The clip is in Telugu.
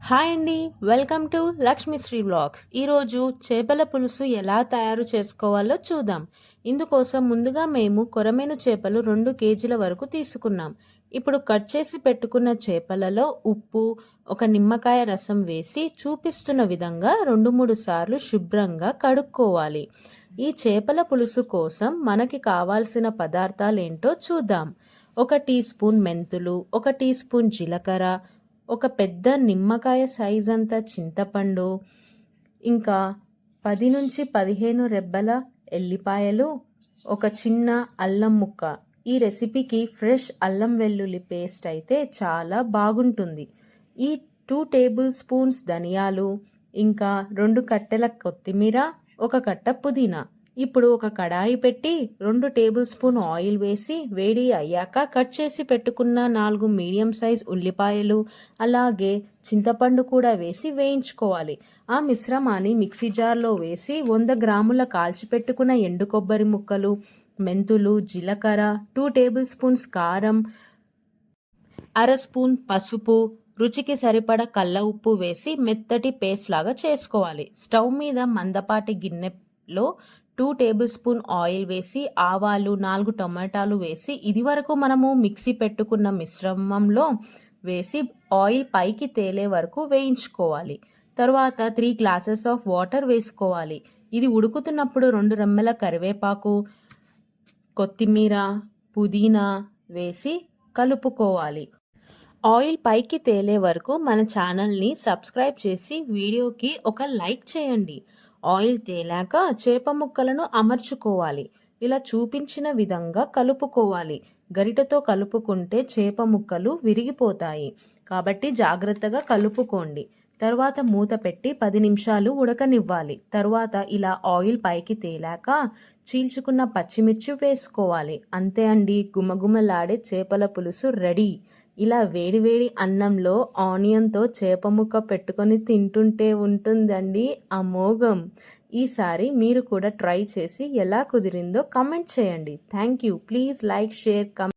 హాయ్ అండి, welcome to Lakshmi Sri vlogs. ఈరోజు చేపల పులుసు ఎలా తయారు చేసుకోవాలో చూద్దాం. ఇందుకోసం ముందుగా మేము కొరమేను చేపలు 2 కేజీల వరకు తీసుకున్నాం. ఇప్పుడు కట్ చేసి పెట్టుకున్న చేపలలో ఉప్పు, ఒక నిమ్మకాయ రసం వేసి చూపిస్తున్న విధంగా 2-3 సార్లు శుభ్రంగా కడుక్కోవాలి. ఈ చేపల పులుసు కోసం మనకి కావాల్సిన పదార్థాలేంటో చూద్దాం. 1 టీ స్పూన్ మెంతులు, 1 టీ స్పూన్ జీలకర్ర, ఒక పెద్ద నిమ్మకాయ సైజ్ అంత చింతపండు, ఇంకా 10-15 రెబ్బల ఎల్లిపాయలు, ఒక చిన్న అల్లం ముక్క. ఈ రెసిపీకి ఫ్రెష్ అల్లం వెల్లుల్లి పేస్ట్ అయితే చాలా బాగుంటుంది. ఈ 2 టేబుల్ స్పూన్స్ ధనియాలు, ఇంకా 2 కట్టెల కొత్తిమీర, 1 కట్ట పుదీనా. ఇప్పుడు ఒక కడాయి పెట్టి 2 టేబుల్ స్పూన్ ఆయిల్ వేసి వేడి అయ్యాక కట్ చేసి పెట్టుకున్న 4 మీడియం సైజ్ ఉల్లిపాయలు, అలాగే చింతపండు కూడా వేసి వేయించుకోవాలి. ఆ మిశ్రమాన్ని మిక్సీ జార్లో వేసి 100 గ్రాముల కాల్చిపెట్టుకున్న ఎండు కొబ్బరి ముక్కలు, మెంతులు, జీలకర్ర, 2 టేబుల్ స్పూన్స్ కారం, 1/2 స్పూన్ పసుపు, రుచికి సరిపడ కళ్ళ ఉప్పు వేసి మెత్తటి పేస్ట్ లాగా చేసుకోవాలి. స్టవ్ మీద మందపాటి గిన్నెలో 2 టేబుల్ స్పూన్ ఆయిల్ వేసి ఆవాలు, 4 టమాటాలు వేసి ఇదివరకు మనము మిక్సీ పెట్టుకున్న మిశ్రమంలో వేసి ఆయిల్ పైకి తేలే వరకు వేయించుకోవాలి. తర్వాత 3 గ్లాసెస్ ఆఫ్ వాటర్ వేసుకోవాలి. ఇది ఉడుకుతున్నప్పుడు 2 రెమ్మల కరివేపాకు, కొత్తిమీర, పుదీనా వేసి కలుపుకోవాలి. ఆయిల్ పైకి తేలే వరకు మన ఛానల్ని సబ్స్క్రైబ్ చేసి వీడియోకి ఒక లైక్ చేయండి. ఆయిల్ తేలాక చేప ముక్కలను అమర్చుకోవాలి. ఇలా చూపించిన విధంగా కలుపుకోవాలి. గరిటతో కలుపుకుంటే చేప ముక్కలు విరిగిపోతాయి, కాబట్టి జాగ్రత్తగా కలుపుకోండి. తర్వాత మూత పెట్టి 10 నిమిషాలు ఉడకనివ్వాలి. తర్వాత ఇలా ఆయిల్ పైకి తేలాక చీల్చుకున్న పచ్చిమిర్చి వేసుకోవాలి. అంతే అండి, గుమగుమలాడే చేపల పులుసు రెడీ. ఇలా వేడివేడి అన్నంలో ఆనియన్తో చేప ముక్క పెట్టుకొని తింటుంటే ఉంటుందండి అమోఘం. ఈసారి మీరు కూడా ట్రై చేసి ఎలా కుదిరిందో కమెంట్ చేయండి. Thank you. Please like, share, comment.